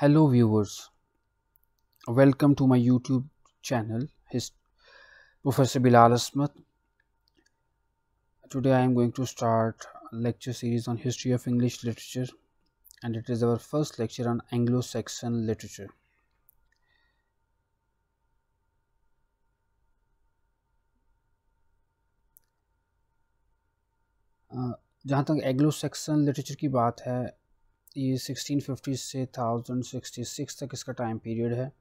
Hello viewers, welcome to my YouTube channel, Professor Bilal Asmat. Today I am going to start a lecture series on history of English literature, and it is our first lecture on Anglo-Saxon literature. जहाँ तक Anglo-Saxon literature की बात है, ये 1650 से 1066 तक इसका time period है।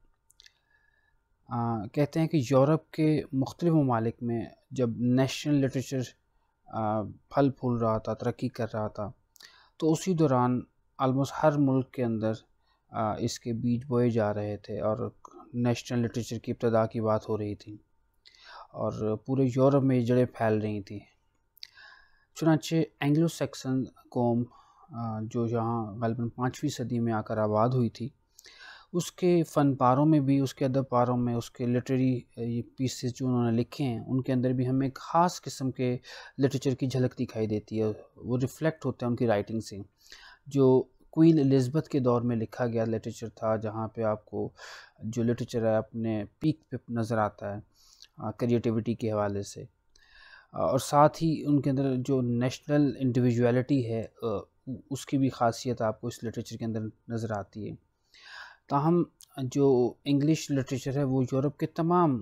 कहते हैं कि यूरोप के मुख्तलिफ़ ममालिक में जब नेशनल लिटरेचर फल फूल रहा था, तरक्की कर रहा था, तो उसी दौरान आलमोस्ट हर मुल्क के अंदर इसके बीज बोए जा रहे थे और नेशनल लिटरेचर की इब्तिदा की बात हो रही थी और पूरे यूरोप में ये जड़ें फैल रही थी। चुनांचे एंग्लो सैक्सन कौम जो यहाँ ग़ालिबन 5वीं सदी में आकर आबाद हुई थी, उसके फ़न पारों में भी, उसके अदब पारों में, उसके लिटरेरी ये पीसेस जो उन्होंने लिखे हैं, उनके अंदर भी हमें एक ख़ास किस्म के लिटरेचर की झलक दिखाई देती है। वो रिफ़्लेक्ट होता है उनकी राइटिंग से। जो क्वीन एलिज़ाबेथ के दौर में लिखा गया लिटरेचर था, जहाँ पे आपको जो लिटरेचर है अपने पीक पे नज़र आता है क्रिएटिविटी के हवाले से, और साथ ही उनके अंदर जो नेशनल इंडिविजुअलिटी है उसकी भी ख़ासियत आपको इस लिटरेचर के अंदर नज़र आती है। ताहम जो इंग्लिश लिटरेचर है वो यूरोप के तमाम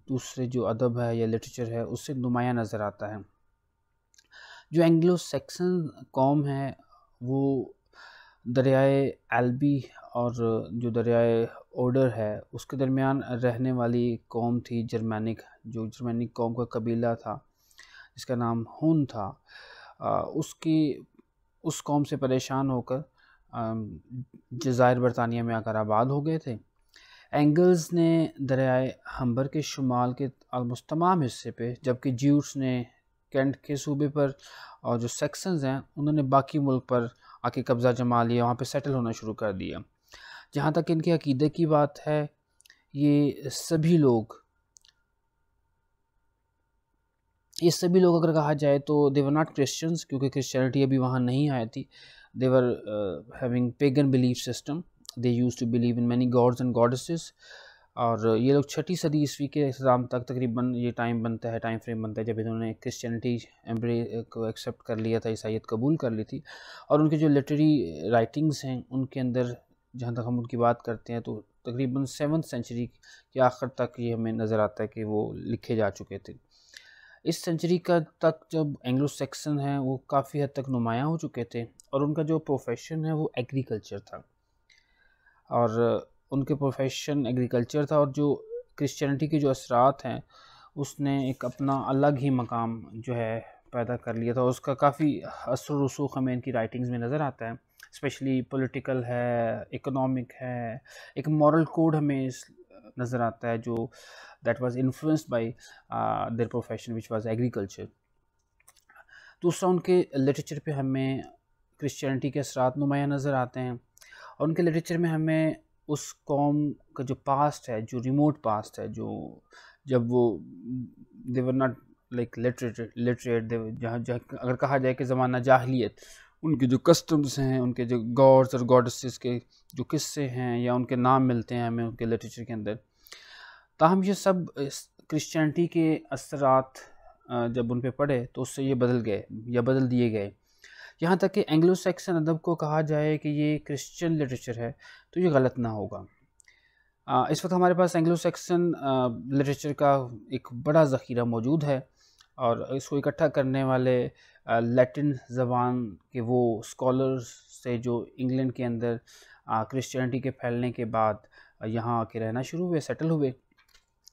दूसरे जो अदब है या लिटरेचर है उससे नुमायाँ नज़र आता है। जो एंग्लो सैक्सन कौम है वो दरियाए एल्बी और जो दरियाए ओडर है उसके दरमियान रहने वाली कौम थी, जो जर्मैनिक कौम का कबीला था जिसका नाम हुन था। उस कौम से परेशान होकर जज़ायर बरतानिया में आकर आबाद हो गए थे। एंगल्स ने दरियाए हम्बर के शुमाल के आलमोस्ट तमाम हिस्से पे, जबकि ज्यूट्स ने कैंट के सूबे पर, और जो सेक्सन्स हैं उन्होंने बाकी मुल्क पर आके कब्ज़ा जमा लिया, वहाँ पे सेटल होना शुरू कर दिया। जहाँ तक इनके अकीदे की बात है, ये सभी लोग अगर कहा जाए तो दे वर नॉट क्रिश्चियंस, क्योंकि क्रिश्चियनिटी अभी वहाँ नहीं आई थी। They were having pagan belief system, they used to believe in many gods and goddesses. और ये लोग 6ठी सदी ईस्वी के इख्तिताम तक तकरीबन ये टाइम फ्रेम बनता है जब इन्होंने क्रिश्चियनिटी को एक्सेप्ट कर लिया था, ईसाईयत कबूल कर ली थी। और उनके जो लिटरेरी राइटिंग्स हैं उनके अंदर जहाँ तक हम उनकी बात करते हैं तो तकरीबन 7th सेंचुरी के आखिर तक ये हमें नज़र आता है कि वो लिखे जा चुके थे। इस सेंचुरी का तक जब एंग्लो सैक्सन हैं वो काफ़ी हद तक नुमायाँ हो चुके थे, और उनका जो प्रोफेशन है वो एग्रीकल्चर था, और उनके प्रोफेशन एग्रीकल्चर था। और जो क्रिश्चियनिटी के जो असरात हैं उसने एक अपना अलग ही मकाम जो है पैदा कर लिया था। उसका काफ़ी असर रसूख हमें इनकी राइटिंग्स में नज़र आता है, स्पेशली पॉलिटिकल है, इकोनॉमिक है, एक मॉरल कोड हमें नज़र आता है जो that was influenced by their profession which was agriculture। दूसरा, उनके लिटरेचर पे हमें क्रिश्चियनिटी के असरात नुमायाँ नज़र आते हैं, और उनके लिटरेचर में हमें उस कौम का जो पास्ट है, जो रिमोट पास्ट है, जो जब वो दे वर नॉट लाइक लिटरेट, जहाँ अगर कहा जाए कि ज़माना जाहिलियत, उनके जो कस्टम्स हैं, उनके जो गॉड्स और गॉडेसेस के जो किस्से हैं या उनके नाम मिलते हैं हमें उनके लिटरेचर के अंदर। ताहम ये सब क्रिश्चियनिटी के असरात जब उन पे पड़े तो उससे ये बदल गए या बदल दिए गए। यहाँ तक कि एंग्लो सैक्सन अदब को कहा जाए कि ये क्रिश्चियन लिटरेचर है तो ये गलत ना होगा। इस वक्त हमारे पास एंग्लो सैक्सन लिटरेचर का एक बड़ा ज़ख़ीरा मौजूद है, और इसको इकट्ठा करने वाले लैटिन ज़बान के वो स्कॉलर्स से जो इंग्लैंड के अंदर क्रिश्चियनिटी के फैलने के बाद यहाँ आके रहना शुरू हुए, सेटल हुए।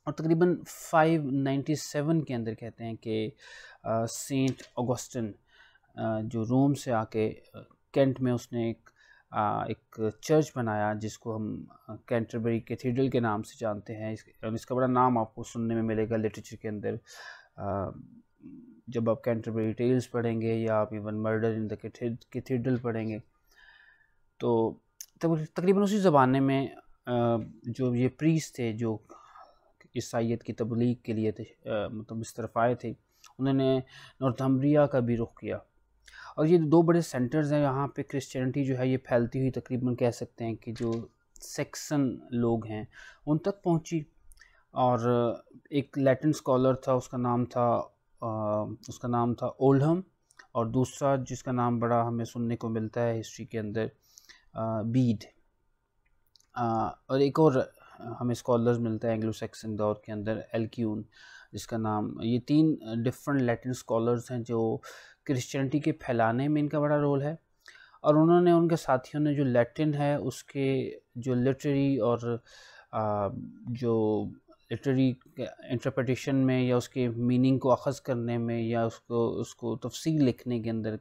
और तकरीबन 597 के अंदर कहते हैं कि सेंट ऑगस्टिन जो रोम से आके कैंट में उसने एक चर्च बनाया जिसको हम कैंटरबरी कैथीड्रल के नाम से जानते हैं। इसका बड़ा नाम आपको सुनने में मिलेगा लिटरेचर के अंदर, जब आप कैंटरबरी टेल्स पढ़ेंगे या आप even murder in the cathedral पढ़ेंगे। तो तकरीबन उसी ज़माने में जो ये प्रीस्ट थे जो ईसाईयत की तबलीग के लिए थे, मतलब इस तरफ आए थे, उन्होंने नॉर्थम्ब्रिया का भी रुख किया। और ये दो बड़े सेंटर्स हैं यहाँ पे क्रिश्चियनिटी जो है ये फैलती हुई, तकरीबन कह सकते हैं कि जो سیکسن لوگ ہیں ان تک پہنچی، اور ایک لیٹن اسکالر تھا، اس کا نام تھا اولڈہم، اور دوسرا جس کا نام بڑا ہمیں سننے کو ملتا ہے ہسٹری کے اندر بیڈ، اور ایک اور ہمیں اسکالرز ملتا ہے اینگلو سیکسن دور کے اندر ایلکیون جس کا نام. یہ 3 ڈفرنٹ لیٹن اسکالرز ہیں جو کرسچینٹی کے پھیلانے میں ان کا بڑا رول ہے، اور انہوں نے ان کے ساتھیوں نے جو لیٹن ہے اس کے جو لٹری اور جو لٹری انٹرپریٹیشن میں یا اس کے میننگ کو اخذ کرنے میں یا اس کو تفصیل لکھنے کے اندر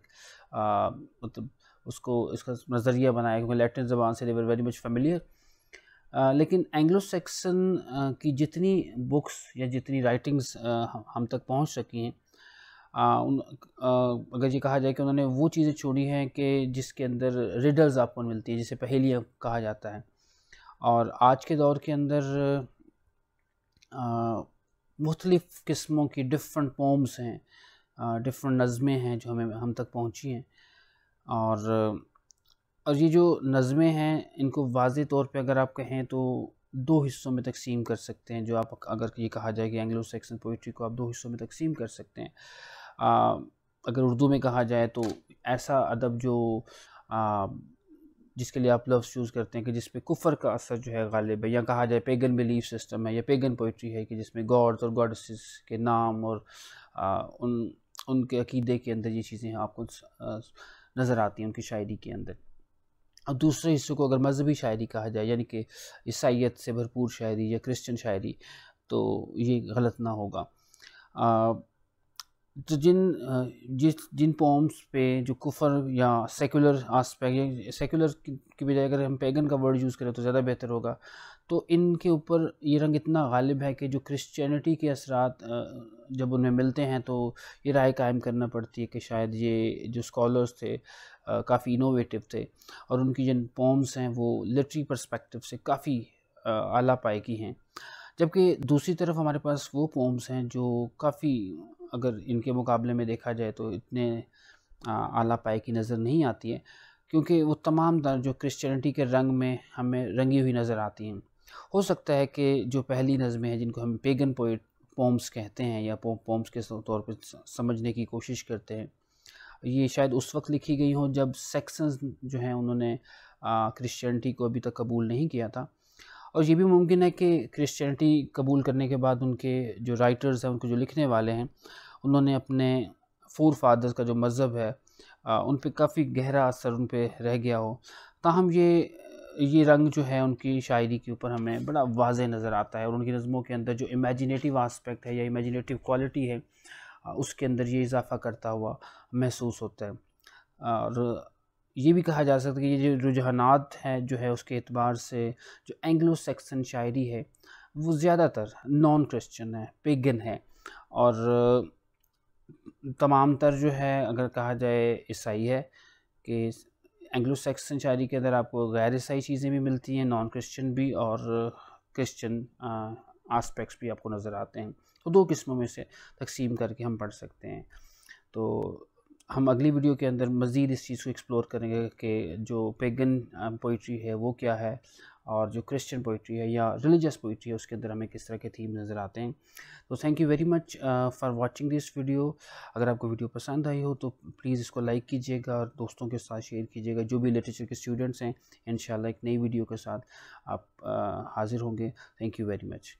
مطلب اس کا نظریہ بنایا، کیونکہ لیٹن زبان سے they were very much familiar. لیکن اینگلو سیکسن کی جتنی بکس یا جتنی رائٹنگز ہم تک پہنچ سکی ہیں، اگر یہ کہا جائے کہ انہوں نے وہ چیزیں چھوڑی ہیں کہ جس کے اندر ریڈلز آپ کو ملتی ہیں، جسے پہیلیاں کہا جاتا ہے. اور آج کے دور کے اندر مختلف قسموں کی ڈفرنٹ پومز ہیں، ڈفرنٹ نظمیں ہیں جو ہم تک پہنچی ہیں، اور یہ جو نظمیں ہیں ان کو واضح طور پہ اگر آپ کہیں تو 2 حصوں میں تقسیم کر سکتے ہیں. جو آپ اگر یہ کہا جائے کہ اینگلو سیکسن پوئٹری کو آپ 2 حصوں میں تقسیم کر سکتے ہیں. اگر اردو میں کہا جائے تو ایسا ادب جو جس کے لیے آپ لفظ چوز کرتے ہیں کہ جس پہ کفر کا اثر جو ہے غالب ہے، یا کہا جائے پیگن بیلیف سسٹم ہے یا پیگن پوئٹری ہے کہ جس میں گاڈز اور گاڈسز کے نام اور ان کے عقیدے کے اندر یہ چیزیں آپ کو نظر آتی ہیں ان کی شاعری کے اندر. اور دوسرے حصے کو اگر مذہبی شاعری کہا جائے، یعنی کہ عیسائیت سے بھرپور شاعری یا کرسچن شاعری، تو یہ غلط نہ ہوگا. تو جن پومز پہ جو کفر یا سیکولر آسپیکٹ، سیکولر کی بجائے اگر ہم پیگن کا ورڈ یوز کریں تو زیادہ بہتر ہوگا، تو ان کے اوپر یہ رنگ اتنا غالب ہے کہ جو کرسچینٹی کے اثرات جب ان میں ملتے ہیں تو یہ رائے قائم کرنا پڑتی ہے کہ شاید یہ جو اسکالرز تھے کافی انوویٹیو تھے، اور ان کی جن پومز ہیں وہ لٹری پرسپیکٹیو سے کافی اعلیٰ پائے کی ہیں. جبکہ دوسری طرف ہمارے پاس وہ پومز ہیں جو کافی اگر ان کے مقابلے میں دیکھا جائے تو اتنے اعلیٰ پائے کی نظر نہیں آتی ہے، کیونکہ وہ تمام جو کرسچینٹی کے رنگ میں ہمیں رنگی ہوئی نظر آتی ہیں. ہو سکتا ہے کہ جو پہلی نظمیں ہیں جن کو ہم پیگن پومز کہتے ہیں یا پومز کے طور پہ سمجھنے کی کوشش کرتے ہیں، یہ شاید اس وقت لکھی گئی ہوں جب سیکسنز جو ہیں انہوں نے کرسچینٹی کو ابھی تک قبول نہیں کیا تھا. اور یہ بھی ممکن ہے کہ کرسچینٹی قبول کرنے کے بعد ان کے جو رائٹرز ہیں، ان کو جو لکھنے والے ہیں، انہوں نے اپنے فور فادرز کا جو مذہب ہے ان پہ کافی گہرا اثر ان پہ رہ گیا ہو. تاہم یہ رنگ جو ہے ان کی شاعری کے اوپر ہمیں بڑا واضح نظر آتا ہے، اور ان کی نظموں کے اندر جو امیجینیٹیو آسپیکٹ ہے یا امیجینیٹیو کوالٹی ہے اس کے اندر یہ اضافہ کرتا ہوا محسوس ہوتا ہے. اور یہ بھی کہا جا سکتا ہے کہ یہ جو رجحانات ہیں جو ہے اس کے اعتبار سے جو اینگلو سیکسن شاعری ہے وہ زیادہ تر نان کرسچن ہے، پیگن ہے، اور تمام تر جو ہے اگر کہا جائے عیسائی ہے. کہ اینگلو سیکسن شاعری کے اندر آپ کو غیر عیسائی چیزیں بھی ملتی ہیں، نان کرسچن بھی، اور کرسچن آسپیکٹس بھی آپ کو نظر آتے ہیں. تو 2 قسموں میں سے تقسیم کر کے ہم پڑھ سکتے ہیں. تو ہم اگلی ویڈیو کے اندر مزید اس چیز کو ایکسپلور کریں گے کہ جو پیگن پوئٹری ہے وہ کیا ہے، اور جو کرسچن پوئٹری ہے یا ریلیجس پوئٹری ہے اس کے اندر ہمیں کس طرح کے تھیم نظر آتے ہیں. تو thank you very much for watching this video. اگر آپ کو ویڈیو پسند آئی ہو تو پلیز اس کو لائک کیجیے گا اور دوستوں کے ساتھ شیئر کیجیے گا. جو بھی لٹریچر کے اسٹوڈنٹس ہیں انشاءاللہ ایک نئی ویڈیو کے ساتھ آپ حاضر ہوں گے. Thank you very much.